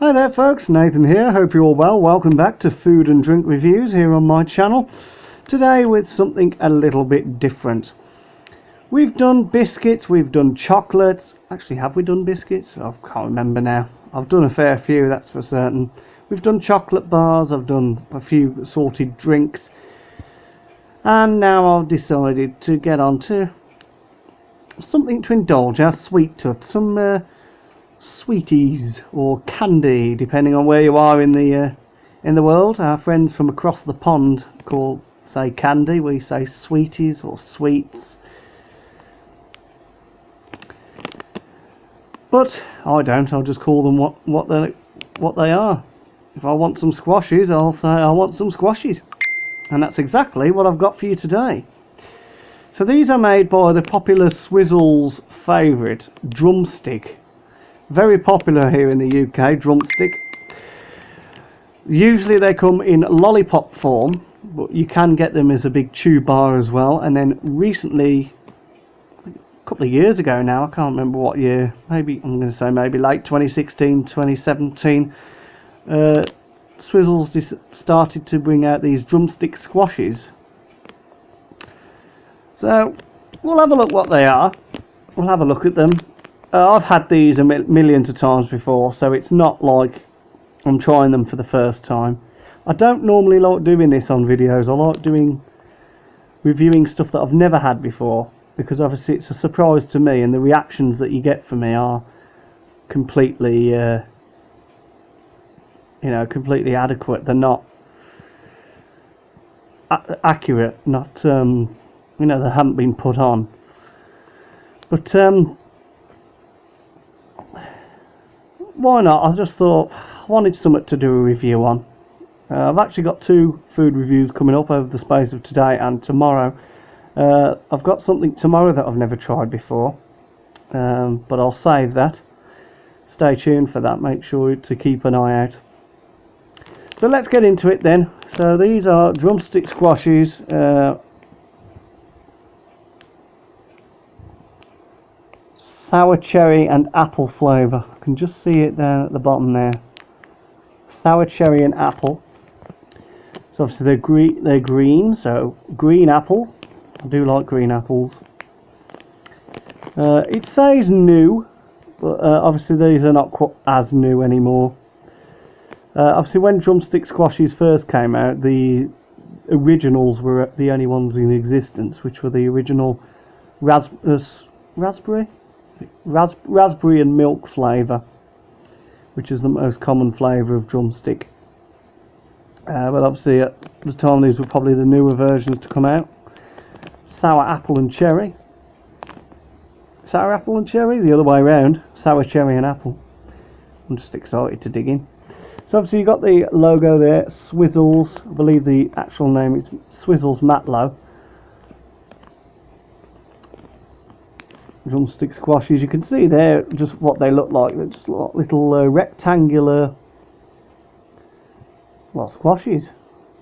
Hi there folks, Nathan here, hope you're all well. Welcome back to Food and Drink Reviews here on my channel. Today with something a little bit different. We've done biscuits, we've done chocolate. Actually, have we done biscuits? I can't remember now. I've done a fair few, that's for certain. We've done chocolate bars, I've done a few salted drinks. And now I've decided to get on to something to indulge our sweet tooth. Some sweeties or candy, depending on where you are in the world. Our friends from across the pond say candy, we say sweeties or sweets, but I don't. I'll just call them what they are. If I want some squashies, I'll say I want some squashies, and that's exactly what I've got for you today. So these are made by the popular Swizzles favourite, Drumstick. Very popular here in the UK, Drumstick. Usually they come in lollipop form, but you can get them as a big chew bar as well. And then recently, a couple of years ago now, I can't remember what year, maybe I'm going to say maybe late 2016, 2017, Swizzles started to bring out these Drumstick squashies. So we'll have a look what they are. We'll have a look at them. I've had these millions of times before, so it's not like I'm trying them for the first time. I don't normally like doing this on videos. I like reviewing stuff that I've never had before, because obviously it's a surprise to me, and the reactions that you get from me are completely, completely adequate. They're not accurate, not, they haven't been put on. But why not? I just thought I wanted something to do a review on. I've actually got 2 food reviews coming up over the space of today and tomorrow. I've got something tomorrow that I've never tried before, but I'll save that. Stay tuned for that, make sure to keep an eye out. So let's get into it then. So these are Drumstick squashies, sour cherry and apple flavour. I can just see it down at the bottom there. Sour cherry and apple. So obviously they're green, so green apple. I do like green apples. It says new, but obviously these are not quite as new anymore. Obviously when Drumstick squashies first came out, the originals were the only ones in existence, which were the original raspberry and milk flavour, which is the most common flavour of Drumstick. But obviously at the time these were probably the newer versions to come out. Sour apple and cherry, the other way around, sour cherry and apple. I'm just excited to dig in. So obviously you got the logo there, Swizzles. I believe the actual name is Swizzles Matlow. Drumstick squashies. You can see there just what they look like. They're just little rectangular, well, squashies.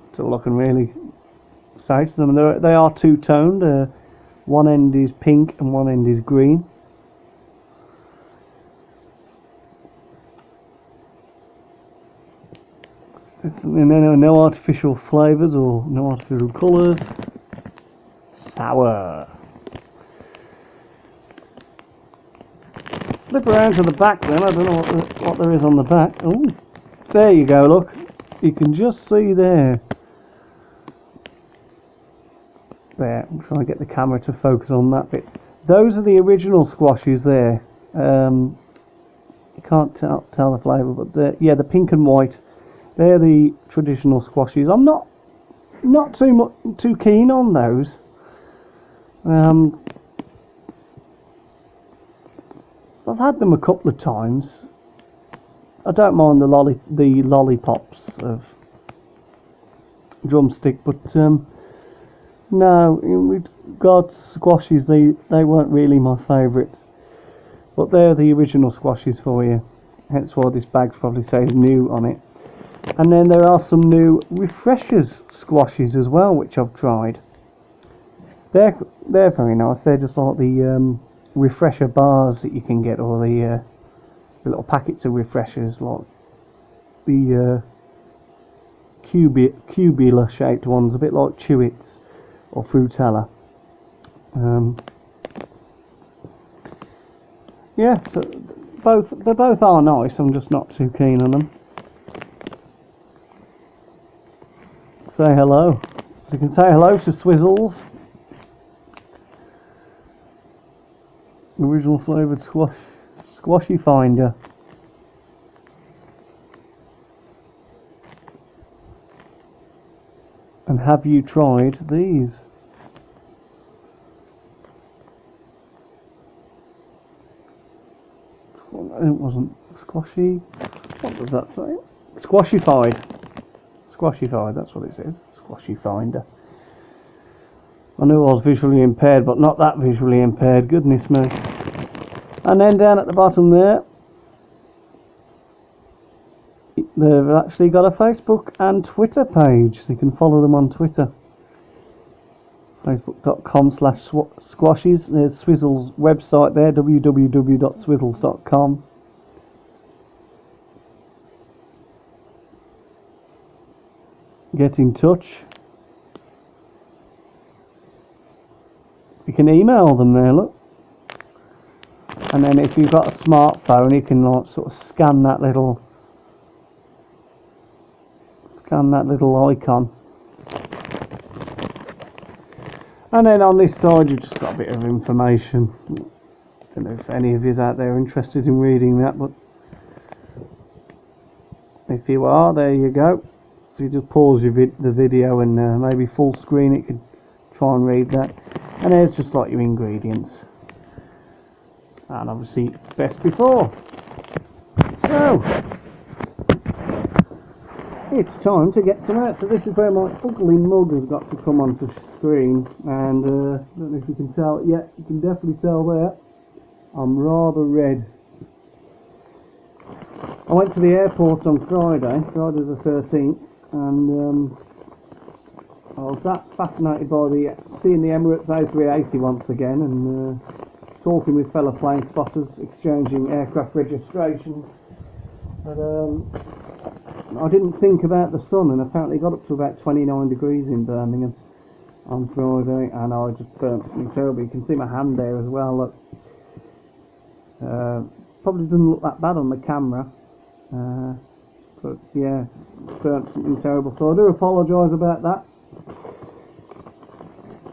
That's all I can really say to them. They are two-toned. One end is pink and one end is green. No artificial flavours or no artificial colours. Sour. Flip around to the back then. I don't know what there is on the back. Oh, there you go, look. You can just see there. There, I'm trying to get the camera to focus on that bit. Those are the original squashies there. You can't tell the flavour, but the pink and white. They're the traditional squashies. I'm not too keen on those. I've had them a couple of times. I don't mind the lollipops of Drumstick, but no, with God's squashies, they weren't really my favourites. But they're the original squashies for you. Hence why this bag probably says new on it. And then there are some new Refreshers squashies as well, which I've tried. They're very nice. They're just like the refresher bars that you can get, or the little packets of refreshers, like the cubular shaped ones, a bit like Chewits or Frutella. Yeah, so they both are nice. I'm just not too keen on them. Say hello. So you can say hello to Swizzles. Original flavoured squashy finder. And have you tried these? It wasn't squashy. What does that say? Squashified. Squashified, that's what it says. Squashy finder. I knew I was visually impaired, but not that visually impaired, goodness me. And then down at the bottom there, they've actually got a Facebook and Twitter page, so you can follow them on Twitter. Facebook.com/squashies. There's Swizzle's website there, www.swizzles.com. Get in touch. You can email them there, look. And then if you've got a smartphone, you can like sort of scan that little icon. And then on this side you've just got a bit of information. I don't know if any of you out there are interested in reading that, but if you are, there you go. So you just pause the video and maybe full screen it, could try and read that. And there's just like your ingredients. And obviously best before. So it's time to get some out. So this is where my ugly mug has got to come onto screen, and I don't know if you can tell yet. You can definitely tell there I'm rather red. I went to the airport on Friday the 13th, and I was that fascinated by seeing the Emirates A380 once again, and talking with fellow plane spotters, exchanging aircraft registrations. But I didn't think about the sun, and apparently got up to about 29 degrees in Birmingham on Friday, and I just burnt something terrible. You can see my hand there as well. Look, probably doesn't look that bad on the camera, but yeah, burnt something terrible. So I do apologise about that.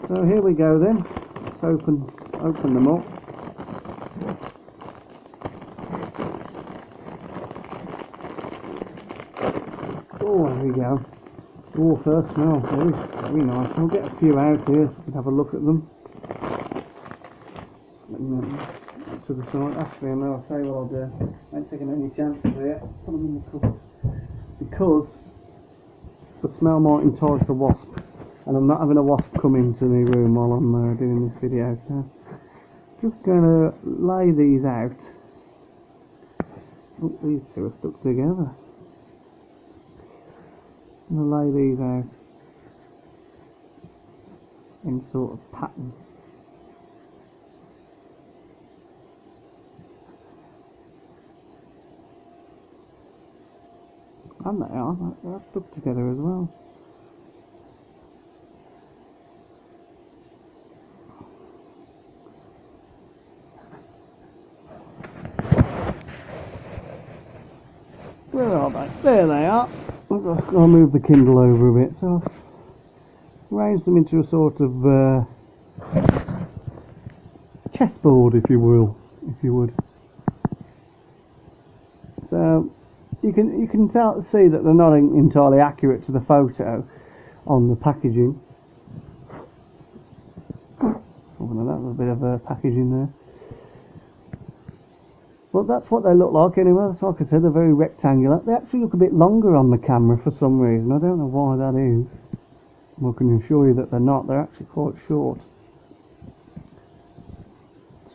So here we go then. Let's open them up. Oh, there we go. Oh, first smell, very nice. I'll get a few out here so we can have a look at them. To the side. Actually, I'll tell you what I'll do. I ain't taking any chances here. Put them in the cupboard. Because the smell might entice a wasp, and I'm not having a wasp come into my room while I'm doing this video. So, just going to lay these out. Oh, these two are stuck together. I'm going to lay these out in sort of pattern. And they are stuck together as well. Where are they? There they are. I'll move the Kindle over a bit. So I've arranged them into a sort of chessboard, if you will, if you would. So you can see that they're not entirely accurate to the photo on the packaging. Oh no, that was a bit of a packaging there. But that's what they look like anyway. Like I said, they're very rectangular. They actually look a bit longer on the camera for some reason. I don't know why that is. I can assure you that they're not. They're actually quite short.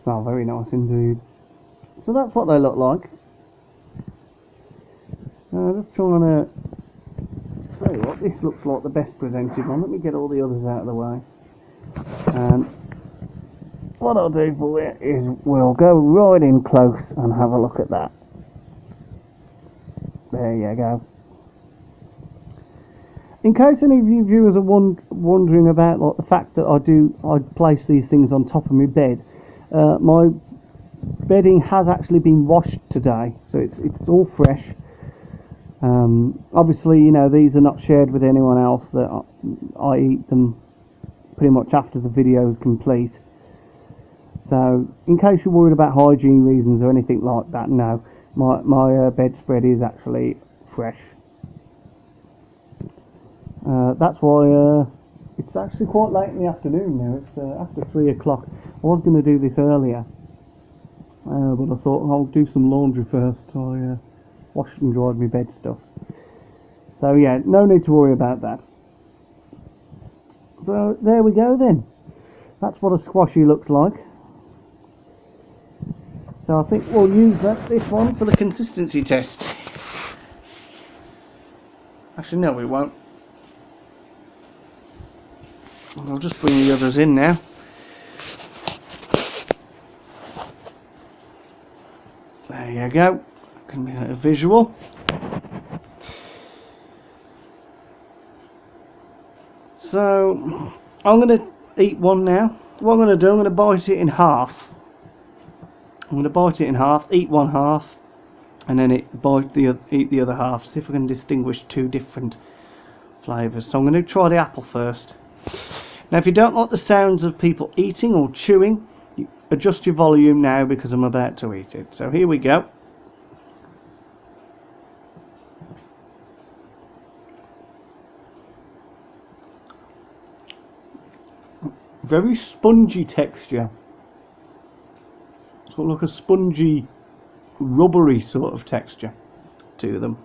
Smell very nice indeed. So that's what they look like. Just trying to tell you what, this looks like the best presented one. Let me get all the others out of the way. And what I'll do for you is we'll go right in close and have a look at that. There you go. In case any of you viewers are wondering about like the fact that I place these things on top of my bed, my bedding has actually been washed today, so it's all fresh. Obviously, you know, these are not shared with anyone else. That I eat them pretty much after the video is complete. So, in case you're worried about hygiene reasons or anything like that, no, my bedspread is actually fresh. That's why it's actually quite late in the afternoon now. It's after 3 o'clock. I was going to do this earlier, but I thought I'll do some laundry first. I washed and dried my bed stuff. So yeah, no need to worry about that. So there we go then. That's what a squashy looks like. So I think we'll use this one for the consistency test. Actually no, we won't. I'll just bring the others in now. There you go. Can be a visual. So I'm going to eat one now. What I'm going to do, I'm going to bite it in half. I'm going to bite it in half, eat one half, and then eat the other half. See if I can distinguish two different flavours. So I'm going to try the apple first. Now, if you don't like the sounds of people eating or chewing, you adjust your volume now because I'm about to eat it. So here we go. Very spongy texture. It's got like a spongy, rubbery sort of texture to them.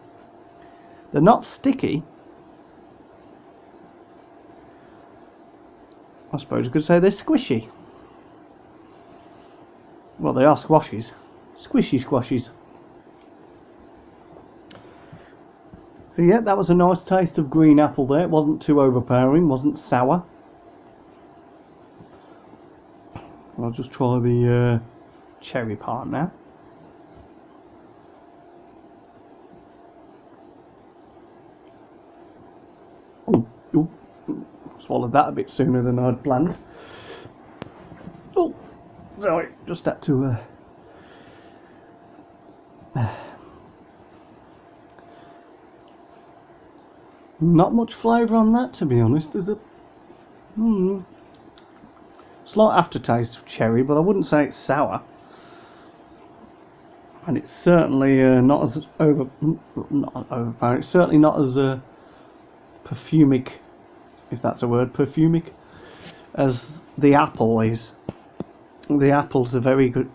They're not sticky. I suppose you could say they're squishy. Well, they are squashies. Squishy squashies. So yeah, that was a nice taste of green apple there. It wasn't too overpowering, wasn't sour. I'll just try the cherry part now. Oh, swallowed that a bit sooner than I'd planned. Oh, sorry, just had to not much flavour on that, to be honest. There's a slight aftertaste of cherry, but I wouldn't say it's sour. And it's certainly not as not overpowering. It's certainly not as perfumic, if that's a word, perfumic, as the apple is. The apple's a very good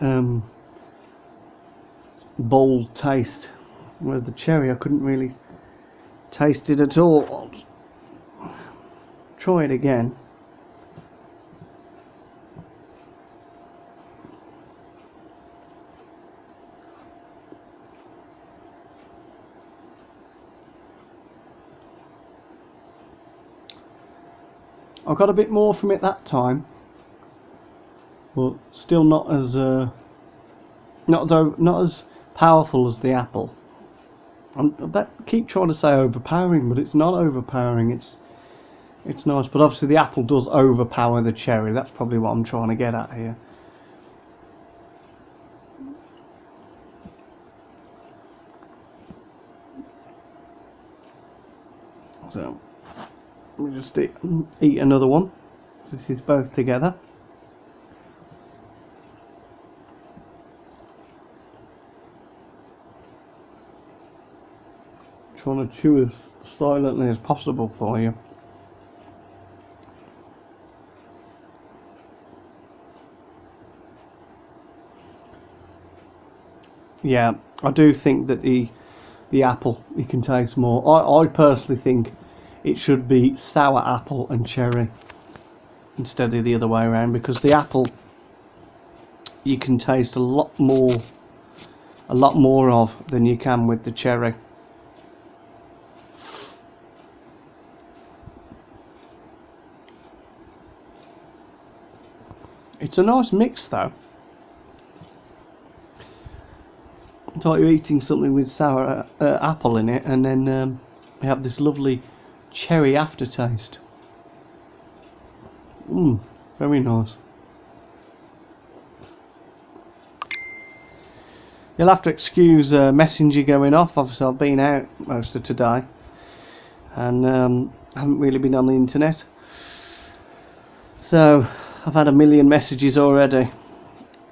bold taste, whereas the cherry I couldn't really taste it at all. I'll try it again. I got a bit more from it that time, but still not as powerful as the apple. I keep trying to say overpowering, but it's not overpowering. It's nice, but obviously the apple does overpower the cherry. That's probably what I'm trying to get at here. So let me just eat another one. This is both together. Trying to chew as silently as possible for you. Yeah, I do think that the apple, you can taste more. I personally think it should be sour apple and cherry instead of the other way around, because the apple you can taste a lot more of than you can with the cherry. It's a nice mix though. It's like you're eating something with sour apple in it, and then you have this lovely cherry aftertaste. Very nice. You'll have to excuse Messenger going off. Obviously I've been out most of today and haven't really been on the internet, so I've had a million messages already.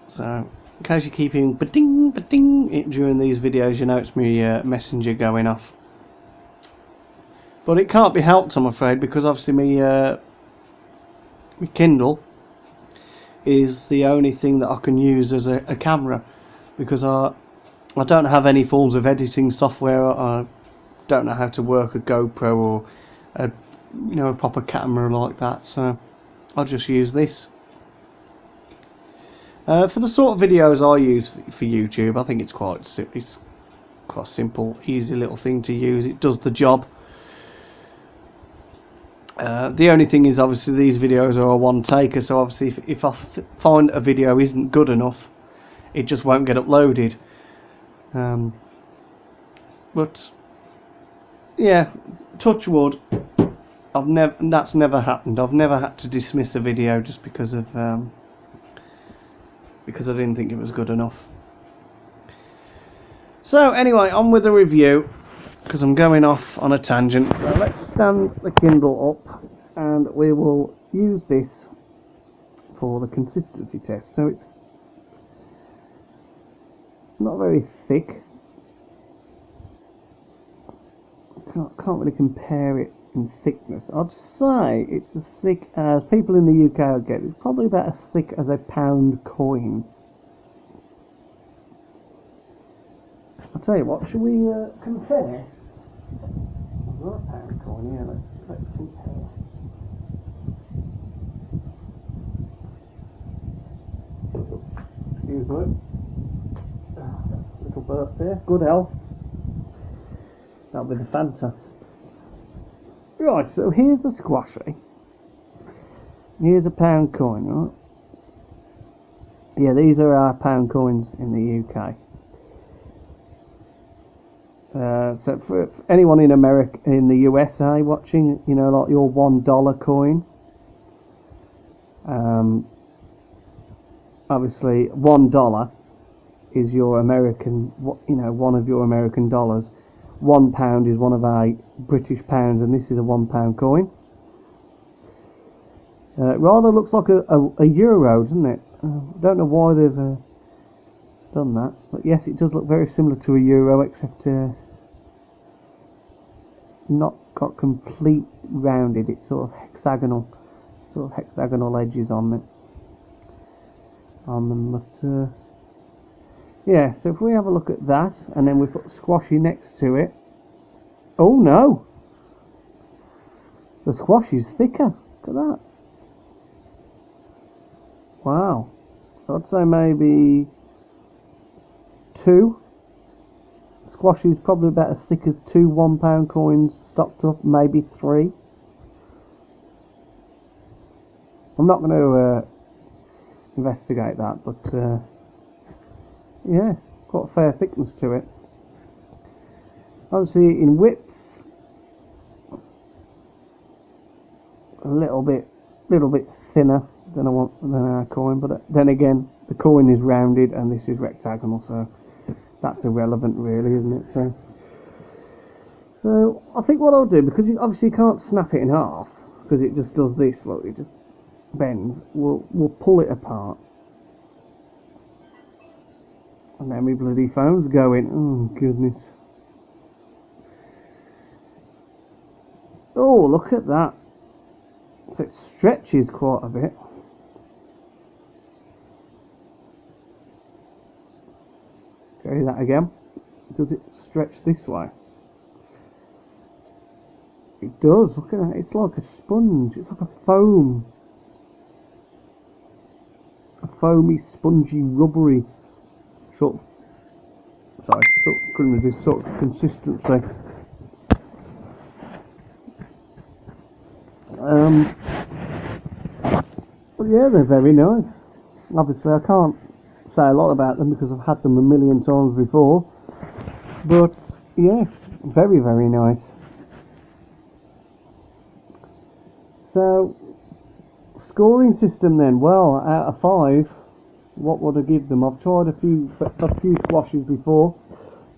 So in case you keep hearing ba-ding, ba-ding during these videos, you know it's me Messenger going off. But it can't be helped, I'm afraid, because obviously my Kindle is the only thing that I can use as a camera, because I don't have any forms of editing software. I don't know how to work a GoPro or a proper camera like that, so I'll just use this. For the sort of videos I use for YouTube, I think it's quite a simple, easy little thing to use. It does the job. The only thing is, obviously, these videos are a one-taker, so obviously if I find a video isn't good enough, it just won't get uploaded. But yeah, touch wood, that's never happened. I've never had to dismiss a video just because I didn't think it was good enough. So anyway, on with the review, because I'm going off on a tangent. So let's stand the Kindle up and we will use this for the consistency test. So it's not very thick. Can't really compare it in thickness. I'd say it's as thick as people in the UK would get. It's probably about as thick as a pound coin. I'll tell you what, shall we compare? I've got a pound coin here, let's compare. Excuse me. Little burp there, good health. That'll be the Fanta. Right, so here's the Squashy. Here's a pound coin, right? Yeah, these are our pound coins in the UK. So for anyone in America, in the USA watching, like your $1 coin, obviously $1 is your American, one of your American dollars. £1 is one of our British pounds, and this is a £1 coin. It rather looks like a euro, doesn't it? I don't know why they've done that, but yes, it does look very similar to a euro, except not got complete rounded. It's sort of hexagonal edges on them. But yeah, so if we have a look at that, and then we put Squashy next to it. Oh no! The Squashy's thicker. Look at that. Wow. I'd say maybe 2. Squashy's probably about as thick as 2 £1 coins stocked up, maybe 3. I'm not going to investigate that, but yeah, quite a fair thickness to it. Obviously in width, a little bit thinner than our coin, but then again, the coin is rounded and this is rectagonal, so that's irrelevant really, isn't it? So I think what I'll do, because you obviously can't snap it in half, because it just does this, look, it just bends, we'll pull it apart. And then my bloody phone's going. Oh goodness. Oh, look at that. So it stretches quite a bit. Okay, that again. Does it stretch this way? It does. Look at that. It's like a sponge. It's like a foam. A foamy, spongy, rubbery sort of consistency. But yeah, they're very nice. Obviously I can't say a lot about them because I've had them a million times before, But yeah, very, very nice. So, scoring system then. Well, out of 5, what would I give them? I've tried a few squashes before.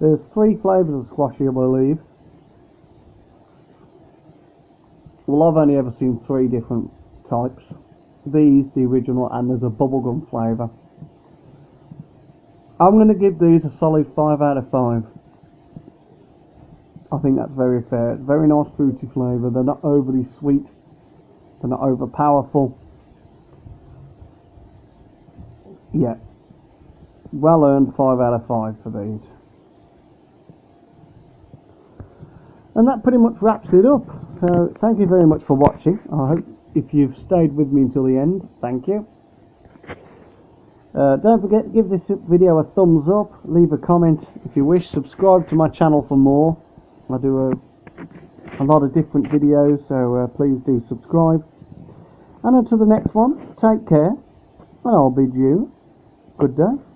There's 3 flavours of squashy, I believe. Well, I've only ever seen 3 different types. These, the original, and there's a bubblegum flavour. I'm going to give these a solid 5 out of 5. I think that's very fair. It's very nice fruity flavour. They're not overly sweet. They're not over powerful. Yeah. Well earned 5 out of 5 for these. And that pretty much wraps it up. So thank you very much for watching. I hope if you've stayed with me until the end, thank you. Don't forget to give this video a thumbs up, leave a comment if you wish, subscribe to my channel for more. I do a lot of different videos, so please do subscribe. And until the next one, take care, and I'll bid you good day.